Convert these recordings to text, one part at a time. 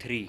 3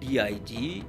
DIG,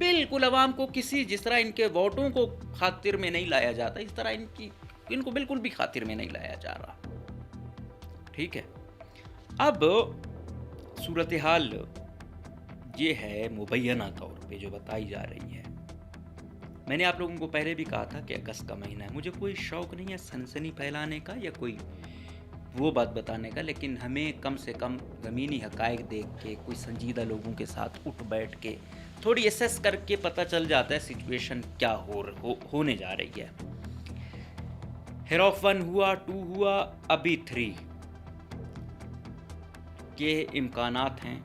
بالکل عوام کو جس طرح ان کے ووٹوں کو خاطر میں نہیں لایا جاتا، اس طرح ان کو بالکل بھی خاطر میں نہیں لایا جا رہا. ٹھیک ہے. اب صورتحال یہ ہے مبینہ طور پہ جو بتائی جا رہی ہے. میں نے آپ لوگوں کو پہلے بھی کہا تھا کہ اگست کا مہینہ ہے. مجھے کوئی شوق نہیں ہے سنسنی پھیلانے کا یا کوئی وہ بات بتانے کا، لیکن ہمیں کم سے کم زمینی حقائق دیکھ کے کوئی سنجیدہ لوگوں کے ساتھ اٹھ بیٹھ کے تھوڑی اسیس کر کے پتہ چل جاتا ہے سچویشن کیا ہونے جا رہی ہے. ہیروف 1 ہوا، 2 ہوا، ابھی 3 کے امکانات ہیں.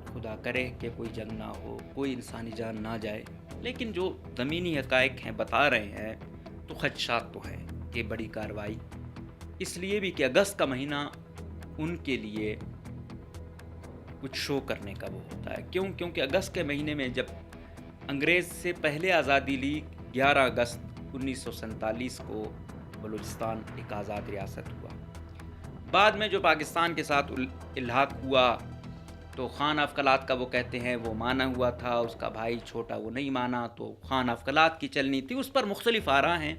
خدا کرے کہ کوئی جنگ نہ ہو، کوئی انسانی جان نہ جائے، لیکن جو زمینی حقائق ہیں بتا رہے ہیں تو خدشات تو ہیں کہ بڑی کارروائی، اس لیے بھی کہ اگست کا مہینہ ان کے لیے کچھ شو کرنے کا وہ ہوتا ہے. کیونکہ اگست کے مہینے میں جب انگریز سے پہلے آزادی لی، 11 اگست 1947 کو بلوچستان ایک آزاد ریاست ہوا. بعد میں جو پاکستان کے ساتھ الحاق ہوا تو خان آف کلات کا وہ کہتے ہیں وہ مانا ہوا تھا، اس کا بھائی چھوٹا وہ نہیں مانا، تو خان آف کلات کی چلنی تھی. اس پر مختلف آراء ہیں،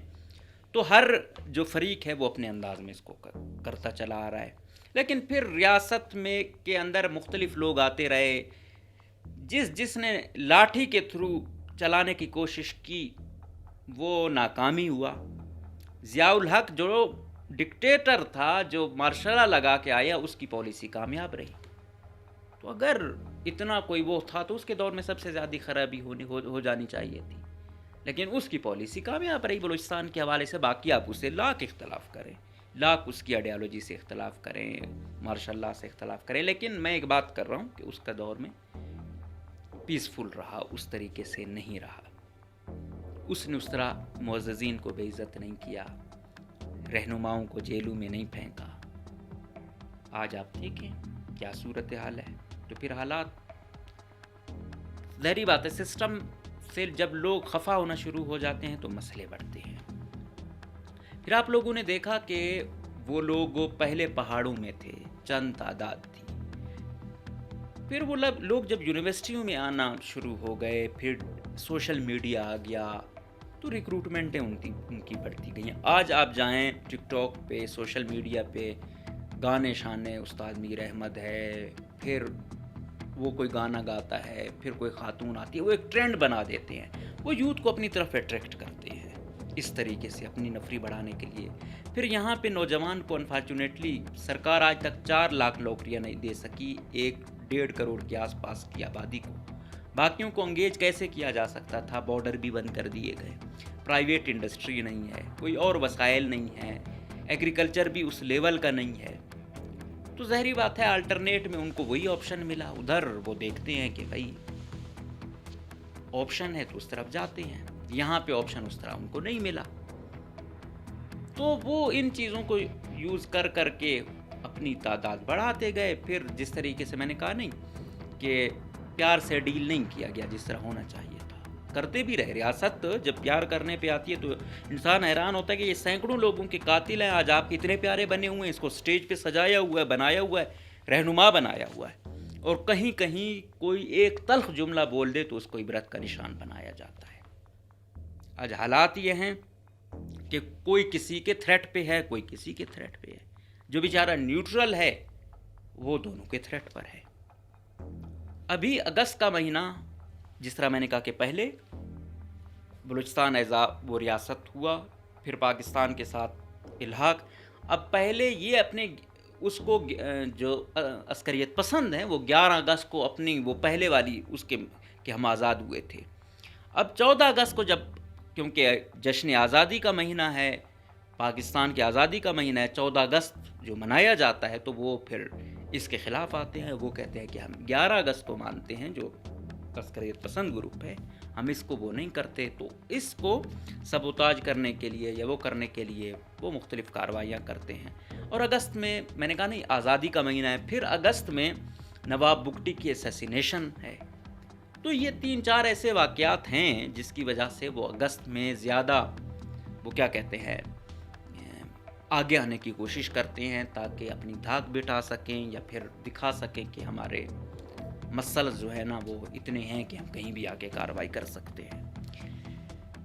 تو ہر جو فریق ہے وہ اپنے انداز میں اس کو کرتا چلا آ رہا ہے. لیکن پھر ریاست میں کے اندر مختلف لوگ آتے رہے. جس نے لاٹھی کے تھرو چلانے کی کوشش کی وہ ناکامی ہوا. ضیاء الحق جو ڈکٹیٹر تھا، جو مارشل لا لگا کے آیا، اس کی پالیسی کامیاب رہی. تو اگر اتنا کوئی وہ تھا تو اس کے دور میں سب سے زیادہ خرابی ہو جانی چاہیے تھی، لیکن اس کی پالیسی کامیاب رہی بلوچستان کے حوالے سے. باقی آپ اسے لاکھ اختلاف کریں، لاکھ اس کی آئیڈیالوجی سے اختلاف کریں، مارشل لا سے اختلاف کریں، لیکن میں ایک بات کر رہا ہوں کہ اس کا دور میں پیسفل رہا، اس طریقے سے نہیں رہا. اس نے اس طرح معززین کو بے عزت نہیں کیا، رہنماؤں کو جیلوں میں نہیں پھینکا. آج آپ دیکھیں کیا صورتحال ہے. تو پھر حالات ظاہری بات ہے، سسٹم سے جب لوگ خفا ہونا شروع ہو جاتے ہیں تو مسئلے بڑھتے ہیں. پھر آپ لوگوں نے دیکھا کہ وہ لوگ پہلے پہاڑوں میں تھے، چند تعداد تھی. پھر وہ لوگ جب یونیورسٹیوں میں آنا شروع ہو گئے، پھر سوشل میڈیا آ گیا تو ریکروٹمنٹیں ان کی بڑھتی گئیں. آج آپ جائیں ٹک ٹاک پہ، سوشل میڈیا پہ، گانے شانے استاد میر احمد ہے، پھر وہ کوئی گانا گاتا ہے، پھر کوئی خاتون آتی ہے، وہ ایک ٹرینڈ بنا دیتے ہیں. وہ یوتھ کو اپنی طرف اٹریکٹ کرتے ہیں اس طریقے سے اپنی نفری بڑھانے کے لیے. پھر یہاں پہ نوجوان کو انفارچونیٹلی سرکار آج تک 4 لاکھ نوکریاں نہیں دے سکی 1.5 کروڑ کے آس پاس کی آبادی کو. باقیوں کو انگیج کیسے کیا جا سکتا تھا؟ بارڈر بھی بند کر دیے گئے، پرائیویٹ انڈسٹری نہیں ہے، کوئی اور وسائل نہیں ہے، ایگریکلچر بھی اس لیول کا نہیں ہے. تو ظاہری بات ہے الٹرنیٹ میں ان کو وہی آپشن ملا. ادھر وہ دیکھتے ہیں کہ بھائی آپشن ہے تو اس طرف جاتے ہیں، یہاں پہ آپشن اس طرح ان کو نہیں ملا. تو وہ ان چیزوں کو یوز کر کے اپنی تعداد بڑھاتے گئے. پھر جس طریقے سے میں نے کہا نہیں کہ پیار سے ڈیل نہیں کیا گیا جس طرح ہونا چاہیے تھا، کرتے بھی رہے. ریاست جب پیار کرنے پہ آتی ہے تو انسان حیران ہوتا ہے کہ یہ سینکڑوں لوگوں کے قاتل ہیں، آج آپ اتنے پیارے بنے ہوئے ہیں، اس کو سٹیج پہ سجایا ہوا ہے، بنایا ہوا ہے، رہنما بنایا ہوا ہے، اور کہیں کہیں کوئی ایک تلخ جملہ بول دے تو اس کو عبرت کا نشان بنایا جاتا ہے. آج حالات یہ ہیں کہ کوئی کسی کے تھریٹ پہ ہے، کوئی کسی کے تھریٹ پہ ہے. جو بیچارہ نیوٹرل ہے وہ دونوں کے تھریٹ پر ہے. ابھی اگست کا مہینہ جس طرح میں نے کہا کہ پہلے بلوچستان وہ ریاست ہوا، پھر پاکستان کے ساتھ الحاق. اب پہلے یہ اپنے اس کو جو عسکریت پسند ہیں وہ 11 اگست کو اپنی وہ پہلے والی اس کے کہ ہم آزاد ہوئے تھے. اب 14 اگست کو جب کیونکہ جشن آزادی کا مہینہ ہے، پاکستان کی آزادی کا مہینہ ہے، 14 اگست جو منایا جاتا ہے تو وہ پھر اس کے خلاف آتے ہیں. وہ کہتے ہیں کہ ہم 11 اگست کو مانتے ہیں جو عسکریت پسند گروپ ہے، ہم اس کو وہ نہیں کرتے. تو اس کو سبوتاج کرنے کے لیے یا وہ کرنے کے لیے وہ مختلف کارروائیاں کرتے ہیں. اور اگست میں نے کہا نہیں آزادی کا مہینہ ہے، پھر اگست میں نواب بگٹی کی اسیسینیشن ہے. تو یہ 3-4 ایسے واقعات ہیں جس کی وجہ سے وہ اگست میں زیادہ وہ کیا کہتے ہیں آگے آنے کی کوشش کرتے ہیں تاکہ اپنی دھاک بٹھا سکیں یا پھر دکھا سکیں کہ ہمارے مسلز جو ہے نا وہ اتنے ہیں کہ ہم کہیں بھی آ کے کارروائی کر سکتے ہیں۔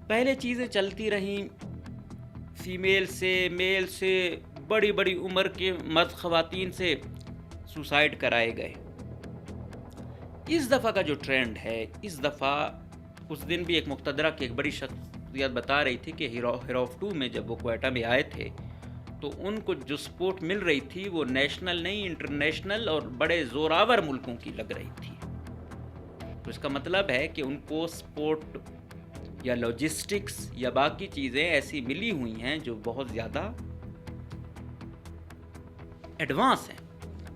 پہلے چیزیں چلتی رہیں، فیمیل سے، میل سے، بڑی بڑی عمر کے مرد خواتین سے سوسائڈ کرائے گئے۔ اس دفعہ کا جو ٹرینڈ ہے، اس دفعہ اس دن بھی ایک مقتدرہ کی ایک بڑی شخصیت بتا رہی تھی کہ ہیروف 2 میں جب وہ کوئٹہ میں آئے تھے تو ان کو جو سپورٹ مل رہی تھی وہ نیشنل نہیں، انٹرنیشنل اور بڑے زوراور ملکوں کی لگ رہی تھی۔ تو اس کا مطلب ہے کہ ان کو سپورٹ یا لاجسٹکس یا باقی چیزیں ایسی ملی ہوئی ہیں جو بہت زیادہ ایڈوانس ہیں۔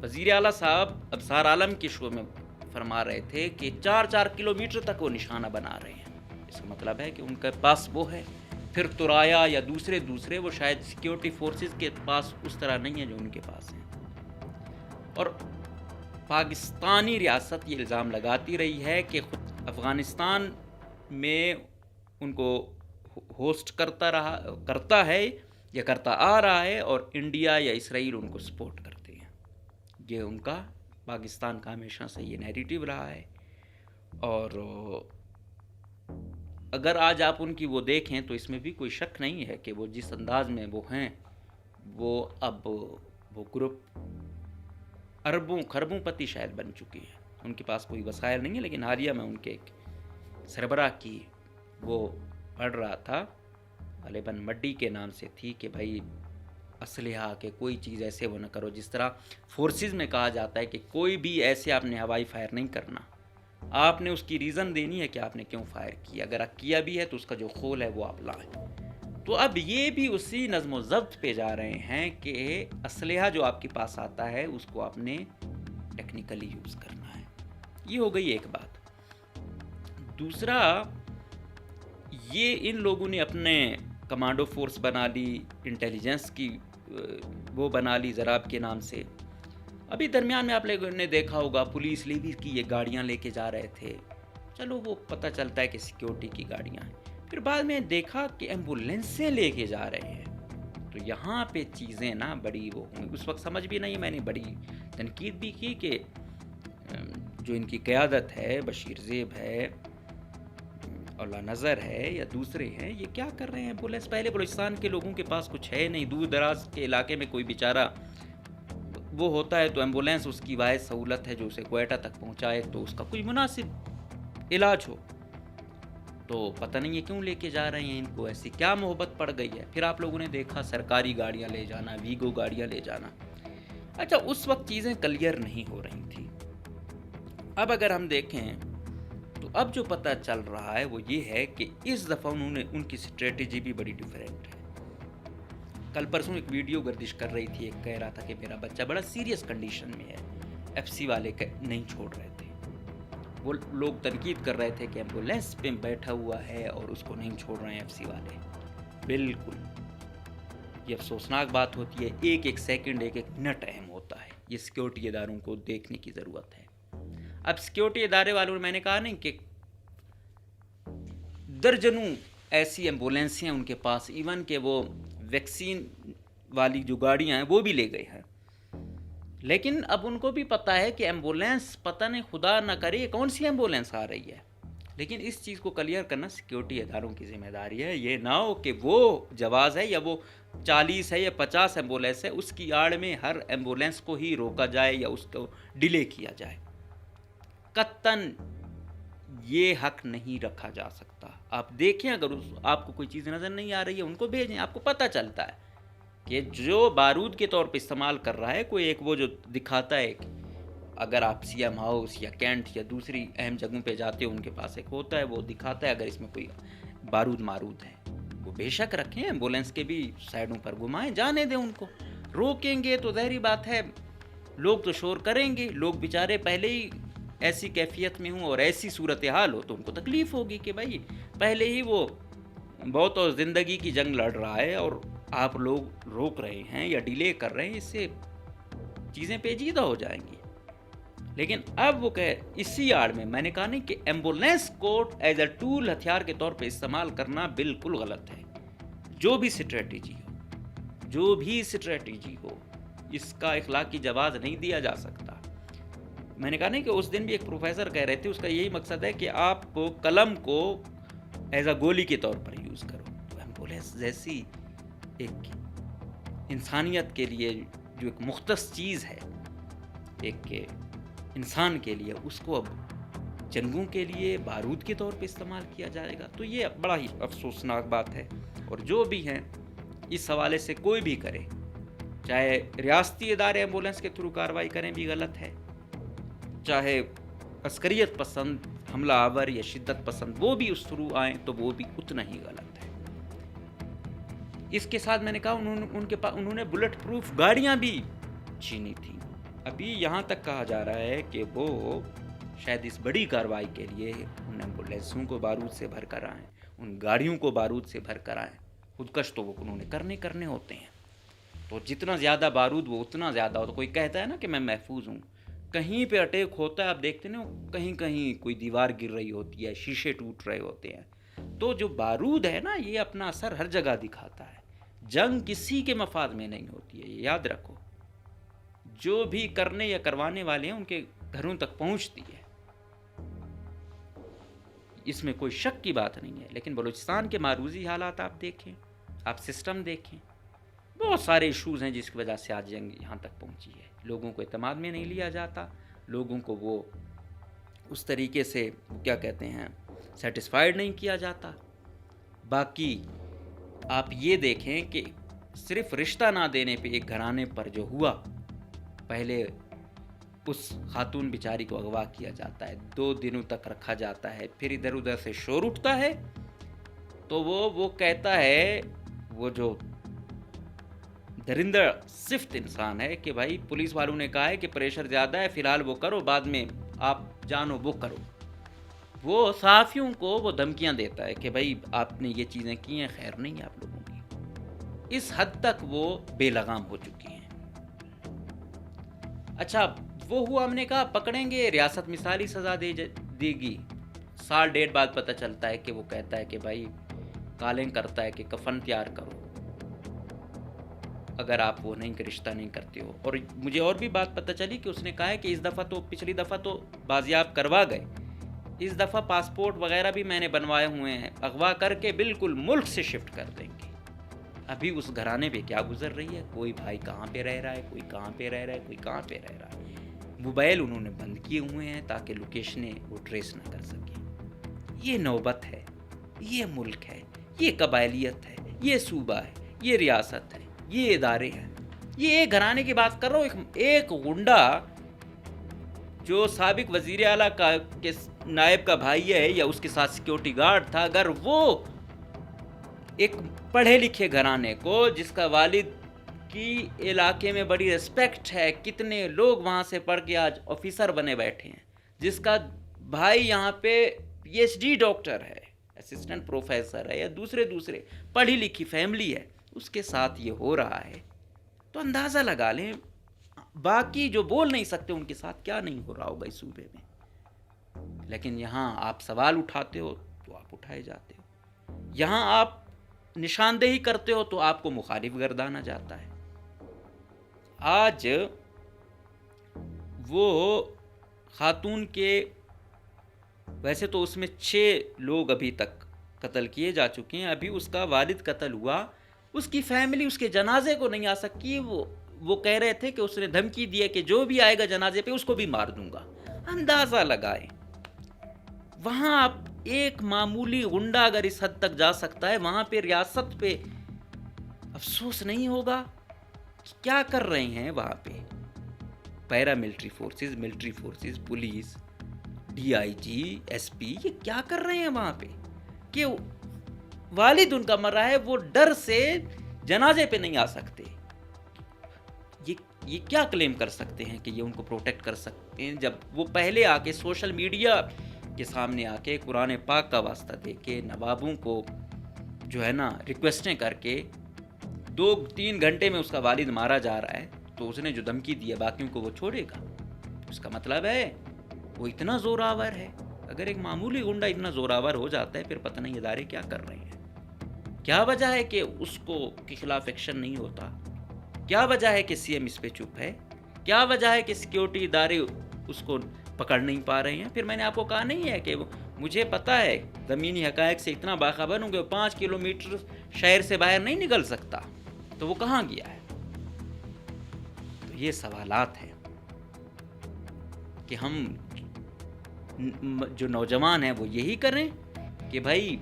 وزیر اعلیٰ صاحب ابصار عالم کے شو میں فرما رہے تھے کہ 4 کلومیٹر تک وہ نشانہ بنا رہے ہیں۔ اس کا مطلب ہے کہ ان کے پاس وہ ہے۔ پھر ترایا یا دوسرے وہ شاید سیکیورٹی فورسز کے پاس اس طرح نہیں ہے جو ان کے پاس ہیں۔ اور پاکستانی ریاست یہ الزام لگاتی رہی ہے کہ خود افغانستان میں ان کو ہوسٹ کرتا ہے یا کرتا آ رہا ہے، اور انڈیا یا اسرائیل ان کو سپورٹ کرتے ہیں۔ یہ ان کا پاکستان کا ہمیشہ سے یہ نیریٹیو رہا ہے۔ اور اگر آج آپ ان کی وہ دیکھیں تو اس میں بھی کوئی شک نہیں ہے کہ وہ جس انداز میں وہ ہیں، وہ اب وہ گروپ اربوں خربوں پتی شاید بن چکی ہے۔ ان کے پاس کوئی وسائل نہیں ہے، لیکن حالیہ میں ان کے ایک سربراہ کی وہ پڑھ رہا تھا، غالباً مڈی کے نام سے تھی، کہ بھائی اسلحہ کے کوئی چیز ایسے وہ نہ کرو، جس طرح فورسز میں کہا جاتا ہے کہ کوئی بھی ایسے آپ نے ہوائی فائر نہیں کرنا، آپ نے اس کی ریزن دینی ہے کہ آپ نے کیوں فائر کیا، اگر آپ کیا بھی ہے تو اس کا جو خول ہے وہ آپ لائیں۔ تو اب یہ بھی اسی نظم و ضبط پہ جا رہے ہیں کہ اسلحہ جو آپ کے پاس آتا ہے اس کو آپ نے ٹیکنیکلی یوز کرنا ہے۔ یہ ہو گئی ایک بات۔ دوسرا، یہ ان لوگوں نے اپنے کمانڈو فورس بنا لی، انٹیلیجنس کی وہ بنا لی زراب کے نام سے۔ ابھی درمیان میں آپ لوگوں نے دیکھا ہوگا پولیس لیوی کی یہ گاڑیاں لے کے جا رہے تھے، چلو وہ پتہ چلتا ہے کہ سیکیورٹی کی گاڑیاں ہیں۔ پھر بعد میں دیکھا کہ ایمبولینسیں لے کے جا رہے ہیں، تو یہاں پہ چیزیں نا بڑی وہ ہوئی۔ اس وقت سمجھ بھی نہیں، میں نے بڑی تنقید بھی کی کہ جو ان کی قیادت ہے، بشیر زیب ہے، اللہ نظر ہے یا دوسرے ہیں، یہ کیا کر رہے ہیں؟ ایمبولینس پہلے بلوچستان کے لوگوں کے پاس کچھ ہے نہیں، دور دراز کے علاقے میں کوئی بیچارہ وہ ہوتا ہے تو ایمبولینس اس کی واحد سہولت ہے جو اسے کوئٹہ تک پہنچائے تو اس کا کوئی مناسب علاج ہو۔ تو پتہ نہیں یہ کیوں لے کے جا رہے ہیں، ان کو ایسی کیا محبت پڑ گئی ہے۔ پھر آپ لوگوں نے دیکھا سرکاری گاڑیاں لے جانا، ویگو گاڑیاں لے جانا۔ اچھا، اس وقت چیزیں کلیئر نہیں ہو رہی تھی۔ اب اگر ہم دیکھیں تو اب جو پتہ چل رہا ہے وہ یہ ہے کہ اس دفعہ ان کی اسٹریٹجی بھی بڑی ڈیفرنٹ ہے۔ کل پرسوں ایک ویڈیو گردش کر رہی تھی، ایک کہہ رہا تھا کہ میرا بچہ بڑا سیریس کنڈیشن میں ہے، ایف سی والے نہیں چھوڑ رہے تھے۔ وہ لوگ تنقید کر رہے تھے کہ ایمبولینس پہ بیٹھا ہوا ہے اور اس کو نہیں چھوڑ رہے ہیں ایف سی والے۔ بالکل یہ افسوسناک بات ہوتی ہے، ایک ایک سیکنڈ، ایک ایک منٹ اہم ہوتا ہے۔ یہ سیکیورٹی اداروں کو دیکھنے کی ضرورت ہے۔ اب سیکیورٹی ادارے والوں نے، میں نے کہا نہیں کہ درجنوں ایسی ایمبولینسیں ان کے پاس، ایون کہ وہ ویکسین والی جو گاڑیاں ہیں وہ بھی لے گئے ہیں، لیکن اب ان کو بھی پتہ ہے کہ ایمبولینس پتہ نہیں خدا نہ کرے کون سی ایمبولینس آ رہی ہے، لیکن اس چیز کو کلیئر کرنا سیکیورٹی اداروں کی ذمہ داری ہے۔ یہ نہ ہو کہ وہ جواز ہے یا وہ 40 ہے یا 50 ایمبولینس ہے، اس کی آڑ میں ہر ایمبولینس کو ہی روکا جائے یا اس کو ڈیلے کیا جائے۔ قطعاً یہ حق نہیں رکھا جا سکتا۔ آپ دیکھیں، اگر آپ کو کوئی چیز نظر نہیں آ رہی ہے ان کو بھیجیں، آپ کو پتہ چلتا ہے کہ جو بارود کے طور پہ استعمال کر رہا ہے کوئی ایک وہ جو دکھاتا ہے کہ اگر آپ سی ایم ہاؤس یا کینٹ یا دوسری اہم جگہوں پہ جاتے ہو ان کے پاس ایک ہوتا ہے وہ دکھاتا ہے اگر اس میں کوئی بارود مارود ہے، وہ بے شک رکھیں، ایمبولینس کے بھی سائڈوں پر گھمائیں، جانے دیں ان کو۔ روکیں گے تو ظاہری بات ہے لوگ تو شور کریں گے، لوگ بیچارے پہلے ہی ایسی کیفیت میں ہوں اور ایسی صورتحال ہو تو ان کو تکلیف ہوگی کہ بھائی پہلے ہی وہ بہت اور زندگی کی جنگ لڑ رہا ہے اور آپ لوگ روک رہے ہیں یا ڈیلے کر رہے ہیں، اس سے چیزیں پیچیدہ ہو جائیں گی۔ لیکن اب وہ کہ اسی آڑ میں نے کہا نہیں کہ ایمبولینس کو ایز اے ٹول، ہتھیار کے طور پہ استعمال کرنا بالکل غلط ہے۔ جو بھی اسٹریٹجی ہو اس کا اخلاقی جواز نہیں دیا جا سکتا۔ میں نے کہا نہیں کہ اس دن بھی ایک پروفیسر کہہ رہے تھے اس کا یہی مقصد ہے کہ آپ قلم کو ایز اے گولی کے طور پر یوز کرو. تو ہم بولے جیسی ایک انسانیت کے لیے جو ایک مختص چیز ہے ایک انسان کے لیے، اس کو اب جنگوں کے لیے بارود کے طور پہ استعمال کیا جائے گا. تو یہ بڑا ہی افسوسناک بات ہے. اور جو بھی ہیں اس حوالے سے کوئی بھی کرے، چاہے ریاستی ادارے ایمبولینس کے تھرو کارروائی کریں بھی غلط ہے، چاہے عسکریت پسند حملہ آور یا شدت پسند وہ بھی اس تھرو آئیں تو وہ بھی اتنا ہی غلط ہے. اس کے ساتھ میں نے کہا انہوں نے بلٹ پروف گاڑیاں بھی چھینی تھیں. ابھی یہاں تک کہا جا رہا ہے کہ وہ شاید اس بڑی کارروائی کے لیے ان ایمبولینسوں کو بارود سے بھر کر آئیں، ان گاڑیوں کو بارود سے بھر کر آئیں. خودکش تو وہ انہوں نے کرنے ہوتے ہیں. تو جتنا زیادہ بارود وہ اتنا زیادہ ہو. تو کوئی کہتا ہے نا کہ میں محفوظ ہوں، کہیں پہ اٹیک ہوتا ہے آپ دیکھتے نا کہیں کوئی دیوار گر رہی ہوتی ہے، شیشے ٹوٹ رہے ہوتے ہیں. تو جو بارود ہے نا یہ اپنا اثر ہر جگہ دکھاتا ہے. جنگ کسی کے مفاد میں نہیں ہوتی ہے، یہ یاد رکھو. جو بھی کرنے یا کروانے والے ہیں ان کے گھروں تک پہنچتی ہے، اس میں کوئی شک کی بات نہیں ہے. لیکن بلوچستان کے معروضی حالات آپ دیکھیں، آپ سسٹم دیکھیں، بہت سارے ایشوز ہیں جس کی وجہ سے آج جنگ یہاں تک پہنچی ہے. لوگوں کو اعتماد میں نہیں لیا جاتا، لوگوں کو وہ اس طریقے سے کیا کہتے ہیں سیٹسفائیڈ نہیں کیا جاتا. باقی آپ یہ دیکھیں کہ صرف رشتہ نہ دینے پہ ایک گھرانے پر جو ہوا، پہلے اس خاتون بیچاری کو اغوا کیا جاتا ہے، 2 دنوں تک رکھا جاتا ہے، پھر ادھر ادھر سے شور اٹھتا ہے تو وہ کہتا ہے، وہ جو درندہ صفت انسان ہے کہ بھائی پولیس والوں نے کہا ہے کہ پریشر زیادہ ہے، فی الحال وہ کرو، بعد میں آپ جانو وہ کرو. وہ صحافیوں کو وہ دھمکیاں دیتا ہے کہ بھائی آپ نے یہ چیزیں کی ہیں، خیر نہیں ہے آپ لوگوں کی. اس حد تک وہ بے لگام ہو چکی ہیں. اچھا وہ ہوا، ہم نے کہا پکڑیں گے ریاست مثالی سزا دے گی. 1.5 سال بعد پتہ چلتا ہے کہ وہ کہتا ہے کہ بھائی کالنگ کرتا ہے کہ کفن تیار کرو اگر آپ وہ نہیں کہ رشتہ نہیں کرتے ہو. اور مجھے اور بھی بات پتہ چلی کہ اس نے کہا ہے کہ اس دفعہ تو پچھلی دفعہ تو بازیاب کروا گئے، اس دفعہ پاسپورٹ وغیرہ بھی میں نے بنوائے ہوئے ہیں، اغوا کر کے بالکل ملک سے شفٹ کر دیں گے. ابھی اس گھرانے پہ کیا گزر رہی ہے، کوئی بھائی کہاں پہ رہ رہا ہے، کوئی کہاں پہ رہ رہا ہے، کوئی کہاں پہ رہ رہا ہے. موبائل انہوں نے بند کیے ہوئے ہیں تاکہ لوکیشنیں وہ ٹریس نہ کر سکیں. یہ نوبت ہے، یہ ملک ہے، یہ قبائلیت ہے، یہ صوبہ ہے، یہ ریاست ہے، یہ ادارے ہیں. یہ ایک گھرانے کی بات کر رہا ہوں. ایک غنڈہ جو سابق وزیر اعلیٰ کے نائب کا بھائی ہے یا اس کے ساتھ سیکیورٹی گارڈ تھا، اگر وہ ایک پڑھے لکھے گھرانے کو جس کا والد کی علاقے میں بڑی ریسپیکٹ ہے، کتنے لوگ وہاں سے پڑھ کے آج آفیسر بنے بیٹھے ہیں، جس کا بھائی یہاں پہ PhD ڈاکٹر ہے، اسسٹنٹ پروفیسر ہے، یا دوسرے پڑھی لکھی فیملی ہے، اس کے ساتھ یہ ہو رہا ہے تو اندازہ لگا لیں باقی جو بول نہیں سکتے ان کے ساتھ کیا نہیں ہو رہا ہوگا اس صوبے میں. لیکن یہاں آپ سوال اٹھاتے ہو تو آپ اٹھائے جاتے ہو، یہاں آپ نشاندہی کرتے ہو تو آپ کو مخالف گردانا جاتا ہے. آج وہ خاتون کے ویسے تو اس میں 6 لوگ ابھی تک قتل کیے جا چکے ہیں. ابھی اس کا والد قتل ہوا، اس کی فیملی اس کے جنازے کو نہیں آ سکی. وہ کہہ رہے تھے کہ اس نے دھمکی دی ہے کہ جو بھی آئے گا جنازے پہ اس کو بھی مار دوں گا. اندازہ لگائیں وہاں آپ ایک معمولی غنڈہ اگر اس حد تک جا سکتا ہے، وہاں پہ ریاست پہ افسوس نہیں ہوگا؟ کیا کر رہے ہیں وہاں پہ paramilitary forces, military forces, police, DIG، SP، یہ کیا کر رہے ہیں وہاں پہ کہ والد ان کا مر رہا ہے، وہ ڈر سے جنازے پہ نہیں آ سکتے. یہ کیا کلیم کر سکتے ہیں کہ یہ ان کو پروٹیکٹ کر سکتے ہیں، جب وہ پہلے آ کے سوشل میڈیا کے سامنے آ کے قرآن پاک کا واسطہ دے کے نوابوں کو جو ہے نا ریکویسٹیں کر کے 2-3 گھنٹے میں اس کا والد مارا جا رہا ہے، تو اس نے جو دھمکی دی ہے باقیوں کو وہ چھوڑے گا؟ اس کا مطلب ہے وہ اتنا زوراور ہے. اگر ایک معمولی غنڈہ اتنا زوراور ہو جاتا ہے، پھر پتہ نہیں ادارے کیا کر رہے ہیں. کیا وجہ ہے کہ اس کے خلاف ایکشن نہیں ہوتا؟ کیا وجہ ہے کہ CM اس پہ چپ ہے؟ کیا وجہ ہے کہ سیکیورٹی ادارے اس کو پکڑ نہیں پا رہے ہیں. پھر میں نے آپ کو کہا نہیں ہے کہ مجھے پتہ ہے زمینی حقائق سے اتنا باخبر ہوں کہ 5 کلومیٹر شہر سے باہر نہیں نکل سکتا, تو وہ کہاں گیا ہے؟ تو یہ سوالات ہیں کہ ہم جو نوجوان ہیں وہ یہی کریں کہ بھائی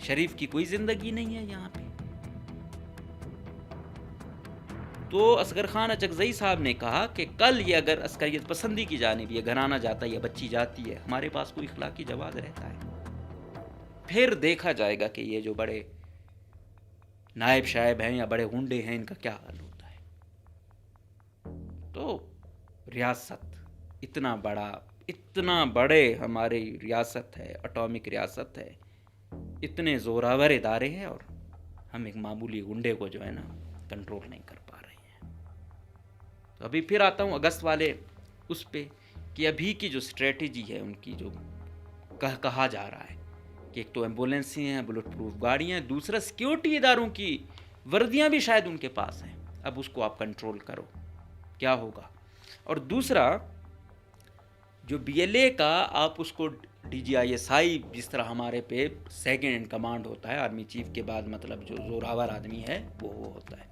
شریف کی کوئی زندگی نہیں ہے یہاں پہ. تو اصغر خان اچکزئی صاحب نے کہا کہ کل یہ اگر عسکریت پسندی کی جانب یہ گھرانہ جاتا ہے یا بچی جاتی ہے, ہمارے پاس کوئی اخلاقی جواز رہتا ہے, پھر دیکھا جائے گا کہ یہ جو بڑے نائب شائب ہیں یا بڑے غنڈے ہیں ان کا کیا حل ہوتا ہے. تو ریاست اتنا بڑے ہماری ریاست ہے, اٹامک ریاست ہے, اتنے زوراور ادارے ہیں, اور ہم ایک معمولی غنڈے کو جو ہے نا کنٹرول نہیں کر پا رہے ہیں. تو ابھی پھر آتا ہوں اگست والے اس پہ کہ ابھی کی جو اسٹریٹجی ہے ان کی, جو کہا جا رہا ہے کہ ایک تو ایمبولینسیں ہیں, بلٹ پروف گاڑیاں ہیں, دوسرا سیکیورٹی اداروں کی وردیاں بھی شاید ان کے پاس ہیں. اب اس کو آپ کنٹرول کرو, کیا ہوگا؟ اور دوسرا جو بی ایل اے کا آپ اس کو D G I S I, جس طرح ہمارے پہ سیکنڈ ان کمانڈ ہوتا ہے آرمی چیف کے بعد, مطلب جو زوراور آدمی ہے وہ ہوتا ہے.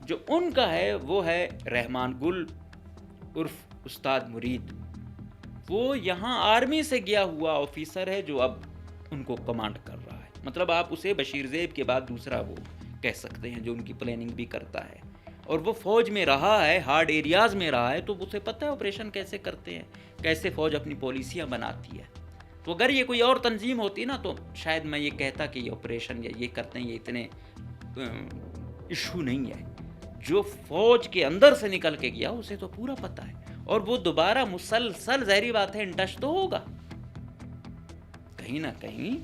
جو ان کا ہے وہ ہے رحمان گل عرف استاد مرید. وہ یہاں آرمی سے گیا ہوا آفیسر ہے جو اب ان کو کمانڈ کر رہا ہے. مطلب آپ اسے بشیر زیب کے بعد دوسرا وہ کہہ سکتے ہیں جو ان کی پلاننگ بھی کرتا ہے, اور وہ فوج میں رہا ہے, ہارڈ ایریاز میں رہا ہے, تو اسے پتہ ہے آپریشن کیسے کرتے ہیں, کیسے فوج اپنی پالیسیاں بناتی ہے. تو اگر یہ کوئی اور تنظیم ہوتی نا تو شاید میں یہ کہتا کہ یہ آپریشن یا یہ کرتے ہیں یہ اتنے ایشو نہیں ہے. جو فوج کے اندر سے نکل کے گیا اسے تو پورا پتہ ہے, اور وہ دوبارہ مسلسل ظاہری بات ہے انٹچ تو ہوگا کہیں نہ کہیں,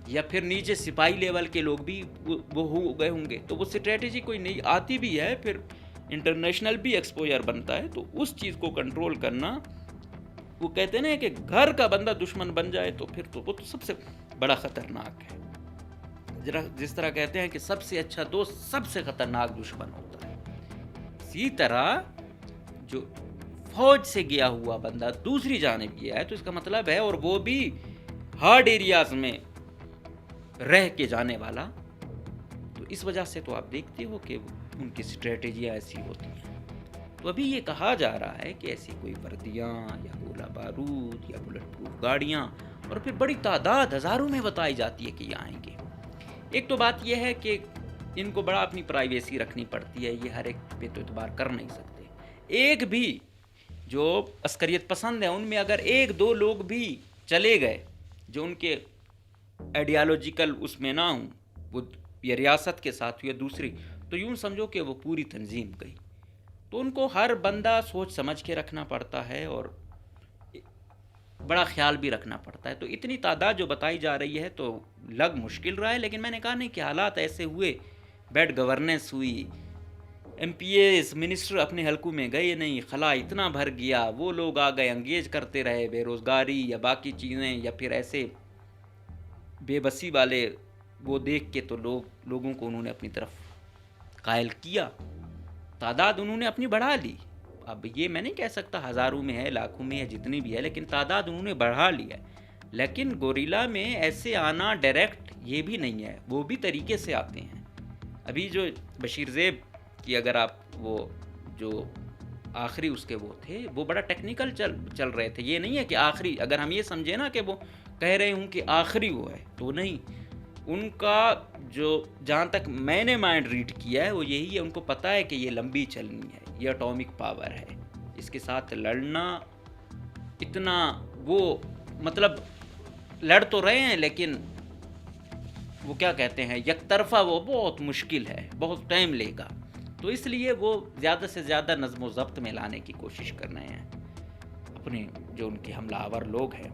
یا پھر نیچے سپاہی لیول کے لوگ بھی وہ ہو گئے ہوں گے. تو وہ اسٹریٹجی کوئی نہیں آتی بھی ہے, پھر انٹرنیشنل بھی ایکسپوجر بنتا ہے. تو اس چیز کو کنٹرول کرنا, وہ کہتے ہیں کہ گھر کا بندہ دشمن بن جائے تو پھر تو وہ تو سب سے بڑا خطرناک ہے. جس طرح کہتے ہیں کہ سب سے اچھا دوست سب سے خطرناک دشمن ہوتا ہے, اسی طرح جو فوج سے گیا ہوا بندہ دوسری جانب گیا ہے تو اس کا مطلب ہے, اور وہ بھی ہارڈ ایریاز میں رہ کے جانے والا, تو اس وجہ سے تو آپ دیکھتے ہو کہ ان کی اسٹریٹجیاں ایسی ہوتی ہیں. تو ابھی یہ کہا جا رہا ہے کہ ایسی کوئی وردیاں یا گولہ بارود یا بلٹ پروف گاڑیاں, اور پھر بڑی تعداد ہزاروں میں بتائی جاتی ہے کہ یہ آئیں گے. ایک تو بات یہ ہے کہ ان کو بڑا اپنی پرائیویسی رکھنی پڑتی ہے, یہ ہر ایک پہ تو اعتبار کر نہیں سکتے. ایک بھی جو عسکریت پسند ہیں ان میں اگر ایک دو لوگ بھی چلے گئے جو ان کے آئیڈیالوجیکل اس میں نہ ہوں, وہ یا ریاست کے ساتھ یا دوسری, تو یوں سمجھو کہ وہ پوری تنظیم گئی. تو ان کو ہر بندہ سوچ سمجھ کے رکھنا پڑتا ہے اور بڑا خیال بھی رکھنا پڑتا ہے. تو اتنی تعداد جو بتائی جا رہی ہے تو لگ مشکل رہا ہے, لیکن میں نے کہا نہیں کہ حالات ایسے ہوئے, بیڈ گورننس ہوئی, ایم پی ایس منسٹر اپنے حلقوں میں گئے نہیں, خلا اتنا بھر گیا, وہ لوگ آ گئے انگیج کرتے رہے, بے روزگاری یا باقی چیزیں یا پھر ایسے بے بسی والے وہ دیکھ کے تو لوگوں کو انہوں نے اپنی طرف قائل کیا, تعداد انہوں نے اپنی بڑھا لی. اب یہ میں نہیں کہہ سکتا ہزاروں میں ہے, لاکھوں میں ہے, جتنی بھی ہے, لیکن تعداد انہوں نے بڑھا لی ہے. لیکن گوریلا میں ایسے آنا ڈائریکٹ یہ بھی نہیں ہے, وہ بھی طریقے سے آتے ہیں. ابھی جو بشیر زیب کی اگر آپ وہ جو آخری اس کے وہ تھے وہ بڑا ٹیکنیکل چل رہے تھے, یہ نہیں ہے کہ آخری, اگر ہم یہ سمجھیں نا کہ وہ کہہ رہے ہوں کہ آخری وہ ہے, تو نہیں. ان کا جو جہاں تک میں نے مائنڈ ریڈ کیا ہے وہ یہی ہے, ان کو پتہ ہے کہ یہ لمبی چلنی ہے, یہ اٹامک پاور ہے, اس کے ساتھ لڑنا اتنا وہ مطلب لڑ تو رہے ہیں لیکن وہ کیا کہتے ہیں یک طرفہ وہ بہت مشکل ہے, بہت ٹائم لے گا. تو اس لیے وہ زیادہ سے زیادہ نظم و ضبط میں لانے کی کوشش کر رہے ہیں اپنے جو ان کے حملہ آور لوگ ہیں.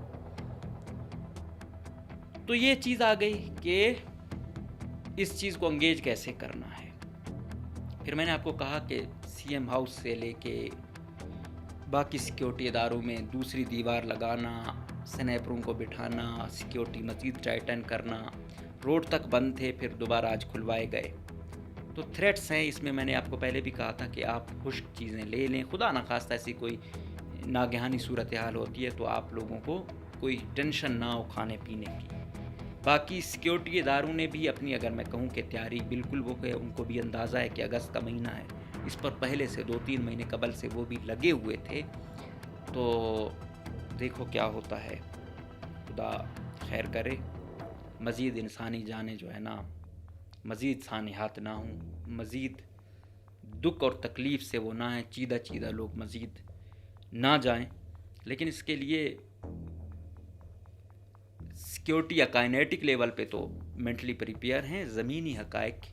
تو یہ چیز آ گئی کہ اس چیز کو انگیج کیسے کرنا ہے. پھر میں نے آپ کو کہا کہ سی ایم ہاؤس سے لے کے باقی سیکیورٹی اداروں میں دوسری دیوار لگانا, سنیپروں کو بٹھانا, سیکیورٹی مزید ٹائٹن کرنا, روڈ تک بند تھے پھر دوبارہ آج کھلوائے گئے. تو تھریٹس ہیں اس میں نے آپ کو پہلے بھی کہا تھا کہ آپ خشک چیزیں لے لیں, خدا نخواستہ ایسی کوئی ناگہانی صورتحال ہوتی ہے تو آپ لوگوں کو کوئی ٹینشن نہ ہو کھانے پینے کی۔ باقی سیکیورٹی اداروں نے بھی اپنی، اگر میں کہوں کہ تیاری بالکل وہ کہ ان کو بھی اندازہ ہے کہ اگست کا مہینہ ہے، اس پر پہلے سے 2-3 مہینے قبل سے وہ بھی لگے ہوئے تھے۔ تو دیکھو کیا ہوتا ہے، خدا خیر کرے، مزید انسانی جانیں جو ہے نا مزید سانحات نہ ہوں، مزید دکھ اور تکلیف سے وہ نہ ہیں، چیدہ لوگ مزید نہ جائیں۔ لیکن اس کے لیے سیکیورٹی یا کائنیٹک لیول پہ تو مینٹلی پریپیئر ہیں، زمینی حقائق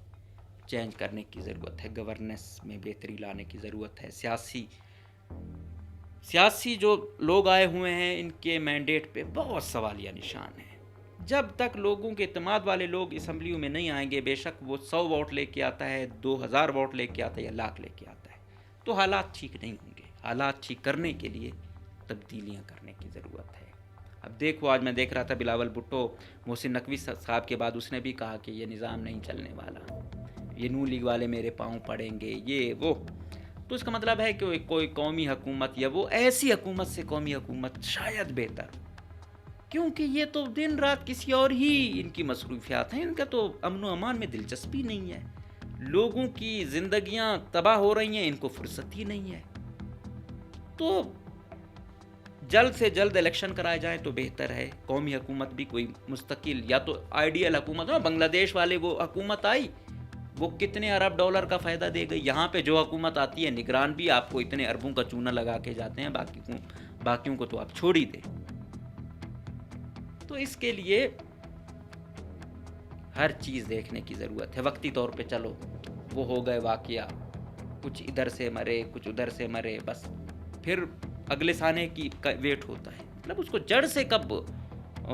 چینج کرنے کی ضرورت ہے، گورننس میں بہتری لانے کی ضرورت ہے۔ سیاسی جو لوگ آئے ہوئے ہیں ان کے مینڈیٹ پہ بہت سوالیہ نشان ہیں۔ جب تک لوگوں کے اعتماد والے لوگ اسمبلیوں میں نہیں آئیں گے، بے شک وہ 100 ووٹ لے کے آتا ہے، 2000 ووٹ لے کے آتا ہے یا لاکھ لے کے آتا ہے، تو حالات ٹھیک نہیں ہوں گے۔ حالات ٹھیک کرنے کے لیے تبدیلیاں کرنے کی ضرورت ہے۔ اب دیکھو، آج میں دیکھ رہا تھا بلاول بھٹو، محسن نقوی صاحب کے بعد اس نے بھی کہا کہ یہ نظام نہیں چلنے والا، یہ نون لیگ والے میرے پاؤں پڑیں گے، یہ وہ۔ تو اس کا مطلب ہے کہ کوئی قومی حکومت یا وہ ایسی حکومت سے قومی حکومت شاید بہتر، کیونکہ یہ تو دن رات کسی اور ہی ان کی مصروفیات ہیں، ان کا تو امن و امان میں دلچسپی نہیں ہے، لوگوں کی زندگیاں تباہ ہو رہی ہیں، ان کو فرصت ہی نہیں ہے۔ تو جلد سے جلد الیکشن کرائے جائیں تو بہتر ہے، قومی حکومت بھی کوئی مستقل یا تو آئیڈیل حکومت ہو۔ بنگلہ دیش والے وہ حکومت آئی، وہ کتنے ارب ڈالر کا فائدہ دے گئی۔ یہاں پہ جو حکومت آتی ہے، نگران بھی آپ کو اتنے اربوں کا چونا لگا کے جاتے ہیں، باقیوں کو تو آپ چھوڑ ہی دیں۔ تو اس کے لیے ہر چیز دیکھنے کی ضرورت ہے۔ وقتی طور پہ چلو وہ ہو گئے واقعہ، کچھ ادھر سے مرے کچھ ادھر سے مرے، بس پھر اگلے سانے کی ویٹ ہوتا ہے۔ مطلب اس کو جڑ سے کب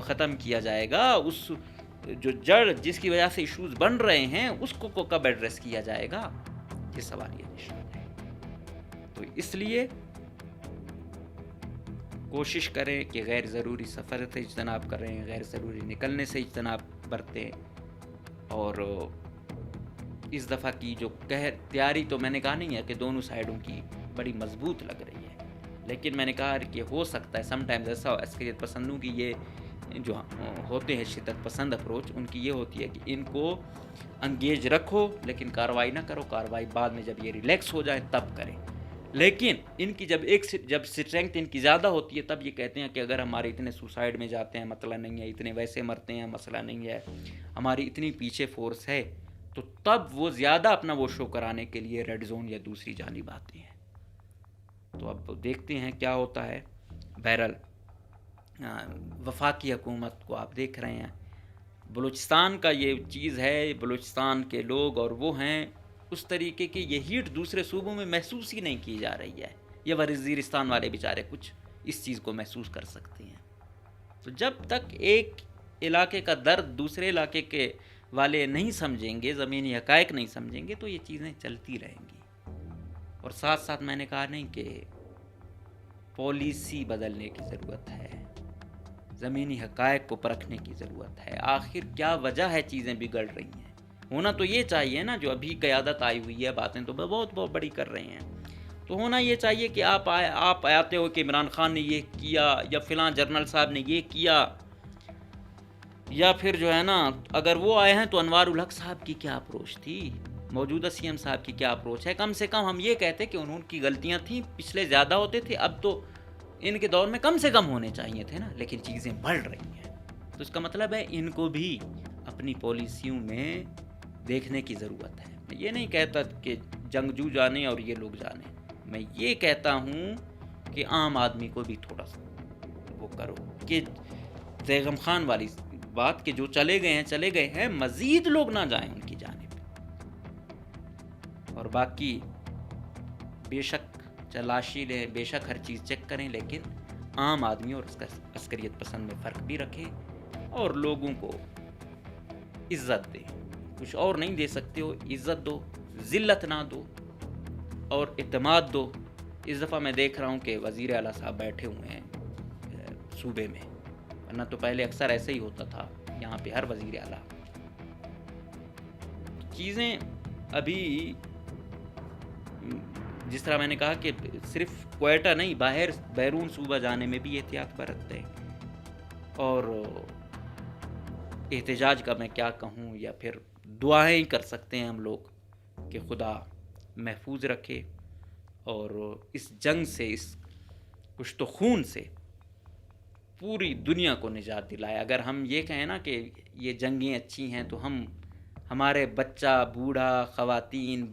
ختم کیا جائے گا، اس جو جڑ جس کی وجہ سے ایشوز بن رہے ہیں اس کو کب ایڈریس کیا جائے گا، یہ سوال یہ نشان ہے۔ تو اس لیے کوشش کریں کہ غیر ضروری سفر سے اجتناب کریں، غیر ضروری نکلنے سے اجتناب برتیں، اور اس دفعہ کی جو تیاری تو میں نے کہا نہیں ہے کہ دونوں سائیڈوں کی بڑی مضبوط لگ رہی ہے، لیکن میں نے کہا کہ ہو سکتا ہے سم ٹائمز ایسا عسکریت پسندوں کی یہ جو ہوتے ہیں شدت پسند اپروچ، ان کی یہ ہوتی ہے کہ ان کو انگیج رکھو لیکن کارروائی نہ کرو، کارروائی بعد میں جب یہ ریلیکس ہو جائے تب کریں۔ لیکن ان کی جب اسٹرینگتھ ان کی زیادہ ہوتی ہے تب یہ کہتے ہیں کہ اگر ہمارے اتنے سوسائڈ میں جاتے ہیں مسئلہ نہیں ہے، اتنے ویسے مرتے ہیں مسئلہ نہیں ہے، ہماری اتنی پیچھے فورس ہے، تو تب وہ زیادہ اپنا وہ شو کرانے کے لیے ریڈ زون یا دوسری جانب آتے ہیں۔ تو اب دیکھتے ہیں کیا ہوتا ہے۔ بہرحال وفاقی حکومت کو آپ دیکھ رہے ہیں، بلوچستان کا یہ چیز ہے، بلوچستان کے لوگ اور وہ ہیں اس طریقے کی، یہ ہیٹ دوسرے صوبوں میں محسوس ہی نہیں کی جا رہی ہے۔ یہ وزیرستان والے بیچارے کچھ اس چیز کو محسوس کر سکتے ہیں۔ تو جب تک ایک علاقے کا درد دوسرے علاقے کے والے نہیں سمجھیں گے، زمینی حقائق نہیں سمجھیں گے، تو یہ چیزیں چلتی رہیں گی۔ اور ساتھ ساتھ میں نے کہا نہیں کہ پالیسی بدلنے کی ضرورت ہے، زمینی حقائق کو پرکھنے کی ضرورت ہے، آخر کیا وجہ ہے چیزیں بگڑ رہی ہیں۔ ہونا تو یہ چاہیے نا، جو ابھی قیادت آئی ہوئی ہے، باتیں تو بہت بڑی کر رہے ہیں، تو ہونا یہ چاہیے کہ آپ آتے ہو کہ عمران خان نے یہ کیا یا فلاں جنرل صاحب نے یہ کیا، یا پھر جو ہے نا اگر وہ آئے ہیں تو انوار الحق صاحب کی کیا اپروچ تھی، موجودہ سی ایم صاحب کی کیا اپروچ ہے۔ کم سے کم ہم یہ کہتے کہ انہوں کی غلطیاں تھیں، پچھلے زیادہ ہوتے تھے، اب تو ان کے دور میں کم سے کم ہونے چاہیے تھے نا، لیکن چیزیں بڑھ رہی ہیں۔ تو اس کا مطلب ہے ان کو بھی اپنی پالیسیوں میں دیکھنے کی ضرورت ہے۔ میں یہ نہیں کہتا کہ جنگجو جانے اور یہ لوگ جانے، میں یہ کہتا ہوں کہ عام آدمی کو بھی تھوڑا سا وہ کرو، کہ بیگم خان والی بات کہ جو چلے گئے ہیں، مزید لوگ نہ جائیں ان کی جانب۔ اور باقی بے شک تلاشی لیں، بے شک ہر چیز چیک کریں، لیکن عام آدمی اور اس کا عسکریت پسند میں فرق بھی رکھیں، اور لوگوں کو عزت دیں۔ کچھ اور نہیں دے سکتے ہو، عزت دو، ذلت نہ دو، اور اعتماد دو۔ اس دفعہ میں دیکھ رہا ہوں کہ وزیر اعلیٰ صاحب بیٹھے ہوئے ہیں صوبے میں، ورنہ تو پہلے اکثر ایسے ہی ہوتا تھا، یہاں پہ ہر وزیر اعلیٰ۔ چیزیں ابھی جس طرح میں نے کہا کہ صرف کوئٹہ نہیں، باہر بیرون صوبہ جانے میں بھی احتیاط برتتے ہیں، اور احتجاج کا میں کیا کہوں، یا پھر دعائیں کر سکتے ہیں ہم لوگ کہ خدا محفوظ رکھے اور اس جنگ سے، اس کشت و خون سے پوری دنیا کو نجات دلائے۔ اگر ہم یہ کہیں نا کہ یہ جنگیں اچھی ہیں، تو ہمارے بچہ، بوڑھا، خواتین،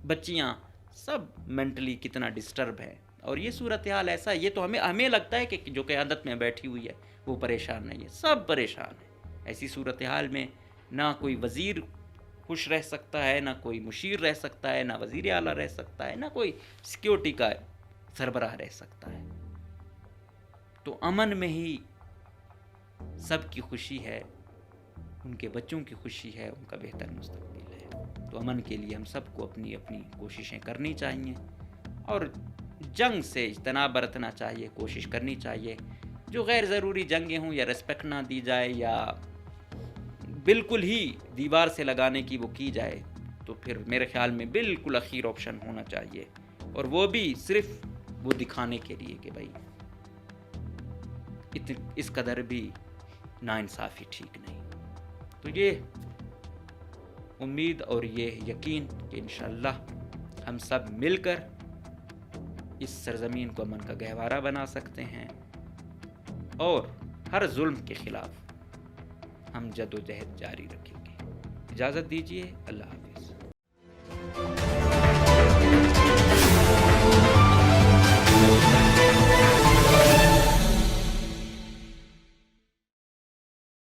بچیاں سب مینٹلی کتنا ڈسٹرب ہے، اور یہ صورتحال ایسا ہے، یہ تو ہمیں لگتا ہے کہ جو قیادت میں بیٹھی ہوئی ہے وہ پریشان نہیں ہے، سب پریشان ہیں۔ ایسی صورتحال میں نہ کوئی وزیر خوش رہ سکتا ہے، نہ کوئی مشیر رہ سکتا ہے، نہ وزیر اعلیٰ رہ سکتا ہے، نہ کوئی سیکیورٹی کا سربراہ رہ سکتا ہے۔ تو امن میں ہی سب کی خوشی ہے، ان کے بچوں کی خوشی ہے، ان کا بہتر مستقبل ہے۔ تو امن کے لیے ہم سب کو اپنی اپنی کوششیں کرنی چاہیے، اور جنگ سے اجتناب برتنا چاہیے، کوشش کرنی چاہیے۔ جو غیر ضروری جنگیں ہوں، یا ریسپیکٹ نہ دی جائے، یا بالکل ہی دیوار سے لگانے کی وہ کی جائے، تو پھر میرے خیال میں بالکل اخیر آپشن ہونا چاہیے، اور وہ بھی صرف وہ دکھانے کے لیے کہ بھائی اس قدر بھی ناانصافی ٹھیک نہیں۔ تو یہ امید اور یہ یقین کہ انشاءاللہ ہم سب مل کر اس سرزمین کو امن کا گہوارہ بنا سکتے ہیں، اور ہر ظلم کے خلاف ہم جد و جہد جاری رکھیں گے۔ اجازت دیجیے، اللہ حافظ۔